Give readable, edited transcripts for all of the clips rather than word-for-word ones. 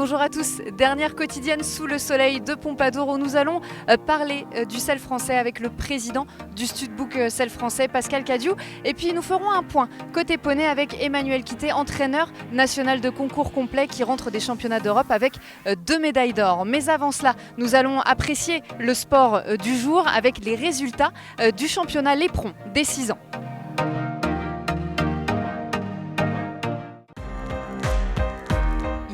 Bonjour à tous, dernière quotidienne sous le soleil de Pompadour où nous allons parler du sel français avec le président du Studbook sel français, Pascal Cadiou. Et puis nous ferons un point côté poney avec Emmanuel Quitté, entraîneur national de concours complet qui rentre des championnats d'Europe avec 2 médailles d'or. Mais avant cela, nous allons apprécier le sport du jour avec les résultats du championnat Léperon des 6 ans.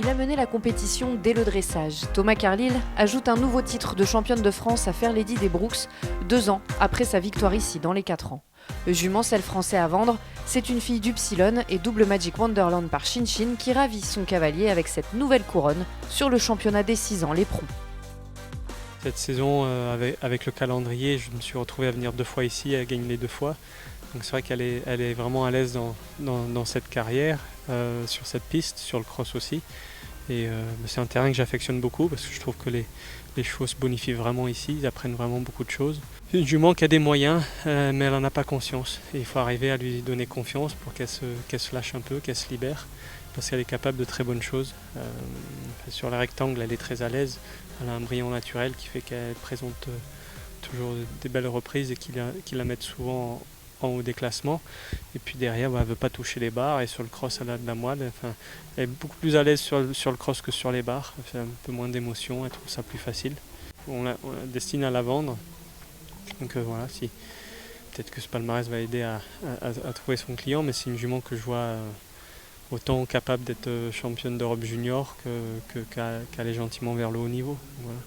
Il a mené la compétition dès le dressage. Thomas Carlyle ajoute un nouveau titre de championne de France à Fair Lady des Brooks, 2 ans après sa victoire ici dans les 4 ans. Le jument sel français à vendre, c'est une fille d'Upsilon et double Magic Wonderland par Shin Shin qui ravit son cavalier avec cette nouvelle couronne sur le championnat des 6 ans Léperon. Cette saison, avec le calendrier, je me suis retrouvé à venir 2 fois ici, à gagner les 2 fois. Donc c'est vrai qu'elle est vraiment à l'aise dans cette carrière, sur cette piste, sur le cross aussi. Et c'est un terrain que j'affectionne beaucoup parce que je trouve que les chevaux se bonifient vraiment ici, ils apprennent vraiment beaucoup de choses. C'est une jument qui a des moyens, mais elle n'en a pas conscience. Et il faut arriver à lui donner confiance pour qu'elle se lâche un peu, qu'elle se libère, parce qu'elle est capable de très bonnes choses. Sur le rectangle, elle est très à l'aise, elle a un brillant naturel qui fait qu'elle présente toujours des belles reprises et qui la mettent souvent en haut des classements. Et puis derrière, elle ne veut pas toucher les barres et sur le cross, elle a de la moelle. Enfin, elle est beaucoup plus à l'aise sur le cross que sur les barres. Elle fait un peu moins d'émotion, elle trouve ça plus facile. On la destine à la vendre. Donc voilà, peut-être que ce palmarès va aider à trouver son client, mais c'est une jument que je vois autant capable d'être championne d'Europe junior qu'aller gentiment vers le haut niveau. Voilà.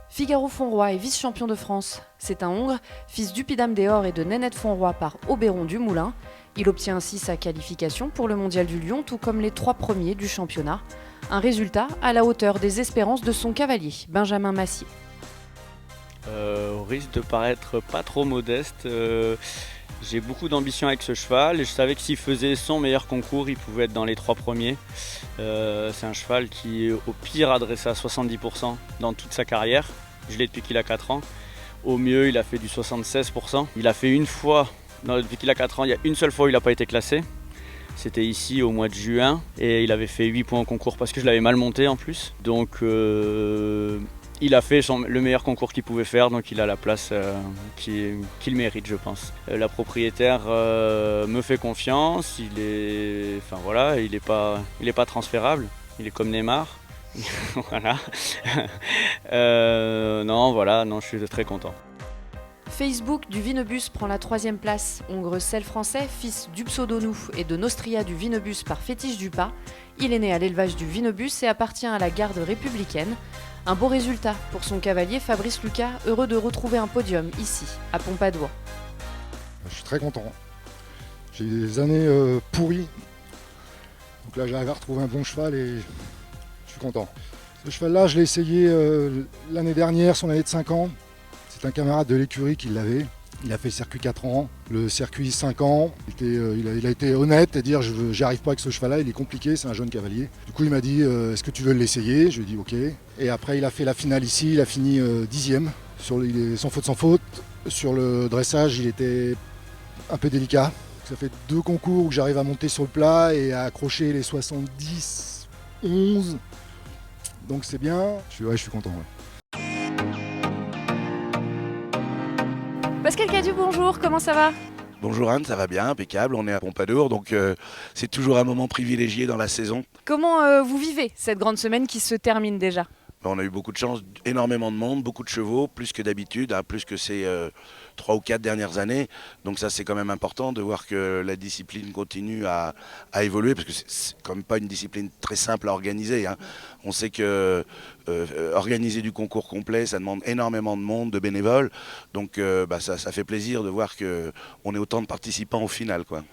Figaro Fonroy est vice-champion de France. C'est un Hongre, fils d'Upidam Deor et de Nénette Fonroy par Oberon du Moulin. Il obtient ainsi sa qualification pour le Mondial du Lion, tout comme les 3 premiers du championnat. Un résultat à la hauteur des espérances de son cavalier, Benjamin Massier. Au risque de paraître pas trop modeste, j'ai beaucoup d'ambition avec ce cheval et je savais que s'il faisait son meilleur concours, il pouvait être dans les 3 premiers. C'est un cheval qui au pire a dressé à 70% dans toute sa carrière. Je l'ai depuis qu'il a 4 ans. Au mieux, il a fait du 76%. Il a fait une fois, depuis qu'il a 4 ans, il y a une seule fois où il n'a pas été classé. C'était ici au mois de juin et il avait fait 8 points au concours parce que je l'avais mal monté en plus. Donc il a fait le meilleur concours qu'il pouvait faire, donc il a la place qu'il mérite, je pense. La propriétaire me fait confiance, il est pas transférable, il est comme Neymar. Voilà. Non, je suis très content. Facebook du Vinobus prend la 3e place. Hongre sel français, fils d'Upsodonou et de Nostria du Vinobus par Fétiche Dupas. Il est né à l'élevage du Vinobus et appartient à la garde républicaine. Un beau résultat pour son cavalier Fabrice Lucas, heureux de retrouver un podium ici, à Pompadour. Je suis très content. J'ai eu des années pourries. Donc là, j'arrive à retrouver un bon cheval et je suis content. Ce cheval-là, je l'ai essayé l'année dernière, son année de 5 ans. C'est un camarade de l'écurie qui l'avait. Il a fait le circuit 4 ans, le circuit 5 ans. Il a été honnête et dire j'y arrive pas avec ce cheval-là, il est compliqué, c'est un jeune cavalier. Du coup il m'a dit est-ce que tu veux l'essayer? Je lui ai dit ok. Et après il a fait la finale ici, il a fini 10e, sans faute. Sur le dressage il était un peu délicat. Ça fait 2 concours où j'arrive à monter sur le plat et à accrocher les 70, 11. Donc c'est bien, je suis content. Ouais. Pascal Cadiou, bonjour, comment ça va? Bonjour Anne, ça va bien, impeccable, on est à Pompadour, donc c'est toujours un moment privilégié dans la saison. Comment vous vivez cette grande semaine qui se termine déjà? On a eu beaucoup de chance, énormément de monde, beaucoup de chevaux, plus que d'habitude, plus que ces 3 ou 4 dernières années. Donc ça c'est quand même important de voir que la discipline continue à évoluer, parce que c'est quand même pas une discipline très simple à organiser. On sait que organiser du concours complet, ça demande énormément de monde, de bénévoles. Donc ça fait plaisir de voir qu'on est autant de participants au final, quoi.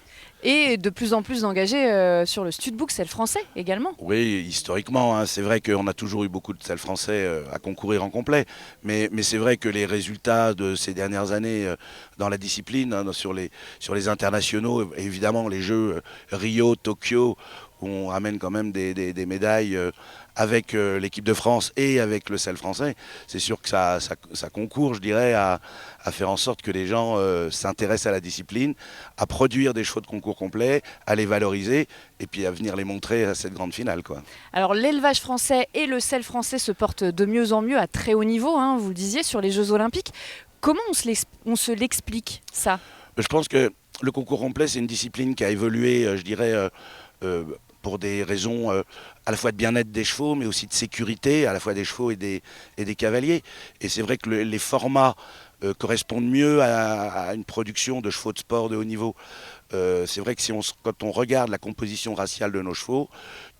Et de plus en plus engagés sur le Studbook sel français également. Oui, historiquement, c'est vrai qu'on a toujours eu beaucoup de sel français à concourir en complet. Mais c'est vrai que les résultats de ces dernières années dans la discipline, sur les internationaux, évidemment les Jeux Rio, Tokyo, où on ramène quand même des médailles avec l'équipe de France et avec le sel français, c'est sûr que ça concourt, je dirais, à faire en sorte que les gens s'intéressent à la discipline, à produire des chevaux de concours complets, à les valoriser et puis à venir les montrer à cette grande finale, quoi. Alors l'élevage français et le sel français se portent de mieux en mieux à très haut niveau, hein, vous le disiez, sur les Jeux Olympiques. Comment on se l'explique, ça ? Je pense que le concours complet, c'est une discipline qui a évolué, je dirais, pour des raisons à la fois de bien-être des chevaux, mais aussi de sécurité, à la fois des chevaux et des cavaliers. Et c'est vrai que les formats correspondent mieux à une production de chevaux de sport de haut niveau. C'est vrai que quand on regarde la composition raciale de nos chevaux,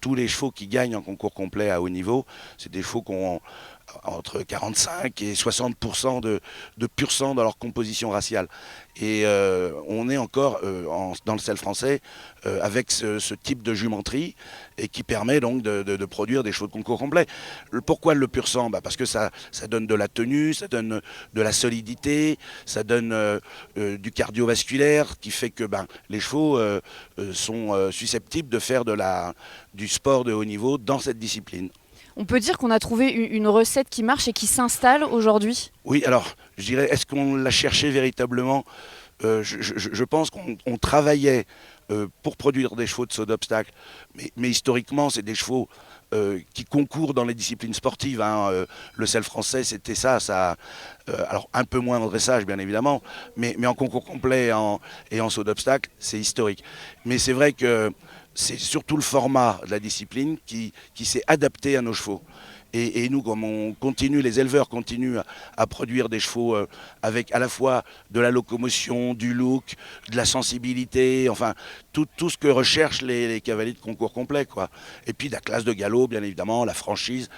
tous les chevaux qui gagnent en concours complet à haut niveau, c'est des chevaux qui ont entre 45 et 60% de pur sang dans leur composition raciale. Et on est encore dans le sel français avec ce type de jumenterie et qui permet donc de produire des chevaux de concours complets. Pourquoi le pur sang ? Parce que ça donne de la tenue, ça donne de la solidité, ça donne du cardiovasculaire qui fait que les chevaux sont susceptibles de faire du sport de haut niveau dans cette discipline. On peut dire qu'on a trouvé une recette qui marche et qui s'installe aujourd'hui ? Oui, alors je dirais, est-ce qu'on l'a cherché véritablement ? Je pense qu'on travaillait pour produire des chevaux de saut d'obstacle, mais historiquement, c'est des chevaux qui concourent dans les disciplines sportives. Le sel français, c'était ça. Alors un peu moins en dressage, bien évidemment, mais en concours complet et en saut d'obstacle, c'est historique. Mais c'est vrai que c'est surtout le format de la discipline qui s'est adapté à nos chevaux. Et nous, comme les éleveurs continuent à produire des chevaux avec à la fois de la locomotion, du look, de la sensibilité, enfin tout ce que recherchent les cavaliers de concours complet, quoi. Et puis la classe de galop, bien évidemment, la franchise.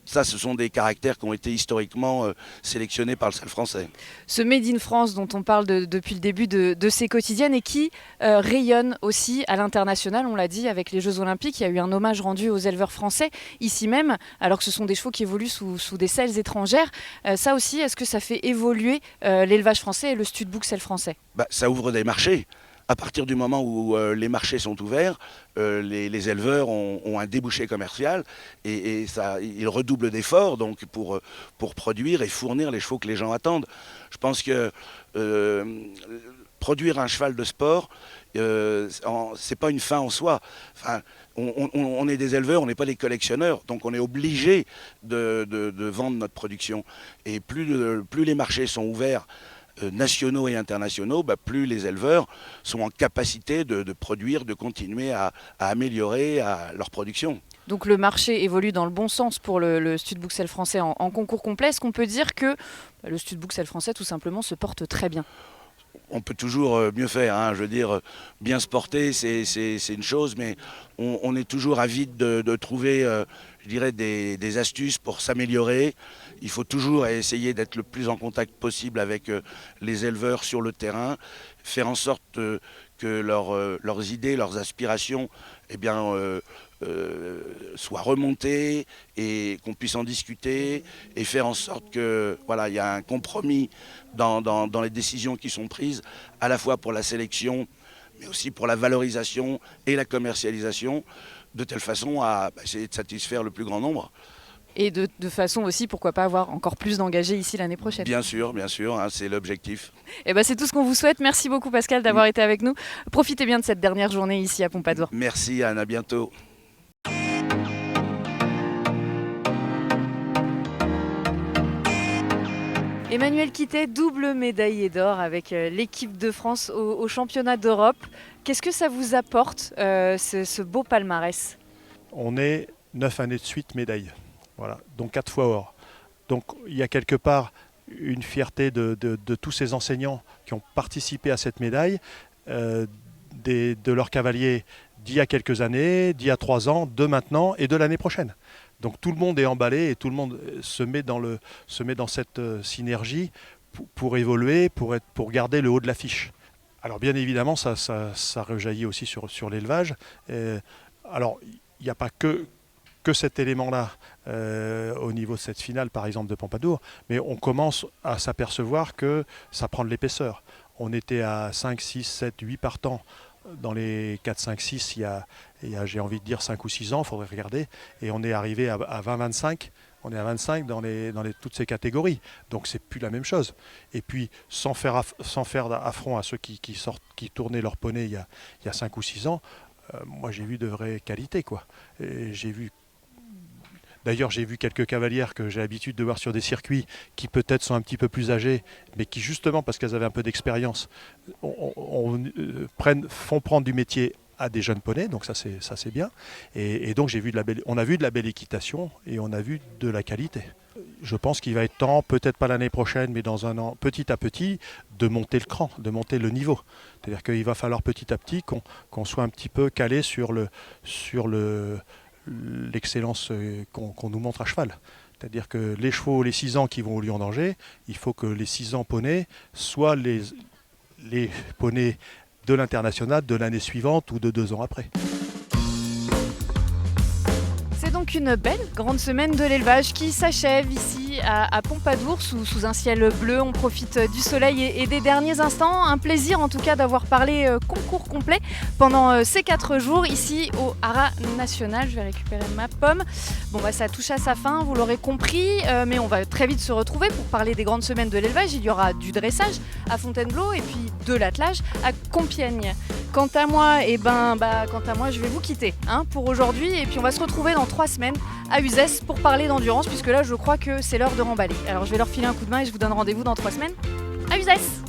Ça, ce sont des caractères qui ont été historiquement sélectionnés par le sel français. Ce Made in France dont on parle depuis le début de ces quotidiennes et qui rayonne aussi à l'international, on l'a dit, avec les Jeux Olympiques. Il y a eu un hommage rendu aux éleveurs français, ici même, alors que ce sont des chevaux qui évoluent sous des selles étrangères. Ça aussi, est-ce que ça fait évoluer l'élevage français et le studbook sel français ? Ça ouvre des marchés. À partir du moment où les marchés sont ouverts, les éleveurs ont un débouché commercial et ils redoublent d'efforts donc pour produire et fournir les chevaux que les gens attendent. Je pense que produire un cheval de sport, c'est pas une fin en soi. Enfin, on est des éleveurs, on n'est pas des collectionneurs, donc on est obligé de vendre notre production. Et plus les marchés sont ouverts, nationaux et internationaux, plus les éleveurs sont en capacité de produire, de continuer à améliorer leur production. Donc le marché évolue dans le bon sens pour le studbook sel français en concours complet. Est-ce qu'on peut dire que le studbook sel français tout simplement se porte très bien ? On peut toujours mieux faire, je veux dire, bien se porter, c'est une chose, mais on est toujours avide de trouver, je dirais, des astuces pour s'améliorer. Il faut toujours essayer d'être le plus en contact possible avec les éleveurs sur le terrain, faire en sorte que leurs idées, leurs aspirations, soient remontées et qu'on puisse en discuter et faire en sorte que il y a un compromis dans les décisions qui sont prises, à la fois pour la sélection, mais aussi pour la valorisation et la commercialisation, de telle façon à essayer de satisfaire le plus grand nombre. Et de façon aussi, pourquoi pas avoir encore plus d'engagés ici l'année prochaine. Bien sûr, c'est l'objectif. Et c'est tout ce qu'on vous souhaite. Merci beaucoup Pascal d'avoir été avec nous. Profitez bien de cette dernière journée ici à Pompadour. Merci Anne, à bientôt. Emmanuel Quittet, double médaillé d'or avec l'équipe de France au championnat d'Europe. Qu'est-ce que ça vous apporte, ce beau palmarès ? On est 9 années de suite médaille. Voilà, donc 4 fois or. Donc il y a quelque part une fierté de tous ces enseignants qui ont participé à cette médaille, de leurs cavaliers d'il y a quelques années, d'il y a 3 ans, de maintenant et de l'année prochaine. Donc tout le monde est emballé et tout le monde se met dans cette synergie pour évoluer, pour garder le haut de l'affiche. Alors bien évidemment, ça rejaillit aussi sur l'élevage. Alors il n'y a pas que cet élément-là au niveau de cette finale, par exemple, de Pompadour, mais on commence à s'apercevoir que ça prend de l'épaisseur. On était à 5, 6, 7, 8 partants dans les 4, 5, 6, il y a j'ai envie de dire 5 ou 6 ans, il faudrait regarder, et on est arrivé à 20-25. On est à 25 dans toutes ces catégories, donc c'est plus la même chose. Et puis sans faire affront à ceux qui tournaient leur poney il y a 5 ou 6 ans, moi j'ai vu de vraies qualités, quoi. D'ailleurs, j'ai vu quelques cavalières que j'ai l'habitude de voir sur des circuits qui peut-être sont un petit peu plus âgées, mais qui justement, parce qu'elles avaient un peu d'expérience, font prendre du métier à des jeunes poneys, donc ça c'est bien. Et donc on a vu de la belle équitation et on a vu de la qualité. Je pense qu'il va être temps, peut-être pas l'année prochaine, mais dans un an, petit à petit, de monter le cran, de monter le niveau. C'est-à-dire qu'il va falloir petit à petit qu'on soit un petit peu calé sur l'excellence qu'on nous montre à cheval. C'est-à-dire que les chevaux, les 6 ans qui vont au Lion d'Angers, il faut que les 6 ans poneys soient les poneys de l'international de l'année suivante ou de 2 ans après. C'est donc une belle grande semaine de l'élevage qui s'achève ici à Pompadour sous un ciel bleu. On profite du soleil et des derniers instants. Un plaisir en tout cas d'avoir parlé concours complet pendant ces 4 jours ici au Haras National. Je vais récupérer ma pomme. Bon ça touche à sa fin, vous l'aurez compris, mais on va très vite se retrouver pour parler des grandes semaines de l'élevage. Il y aura du dressage à Fontainebleau et puis de l'attelage à Compiègne. Quant à moi, je vais vous quitter pour aujourd'hui et puis on va se retrouver dans 3 semaines à Uzès pour parler d'endurance puisque là je crois que c'est l'heure de remballer. Alors je vais leur filer un coup de main et je vous donne rendez-vous dans 3 semaines à Uzès.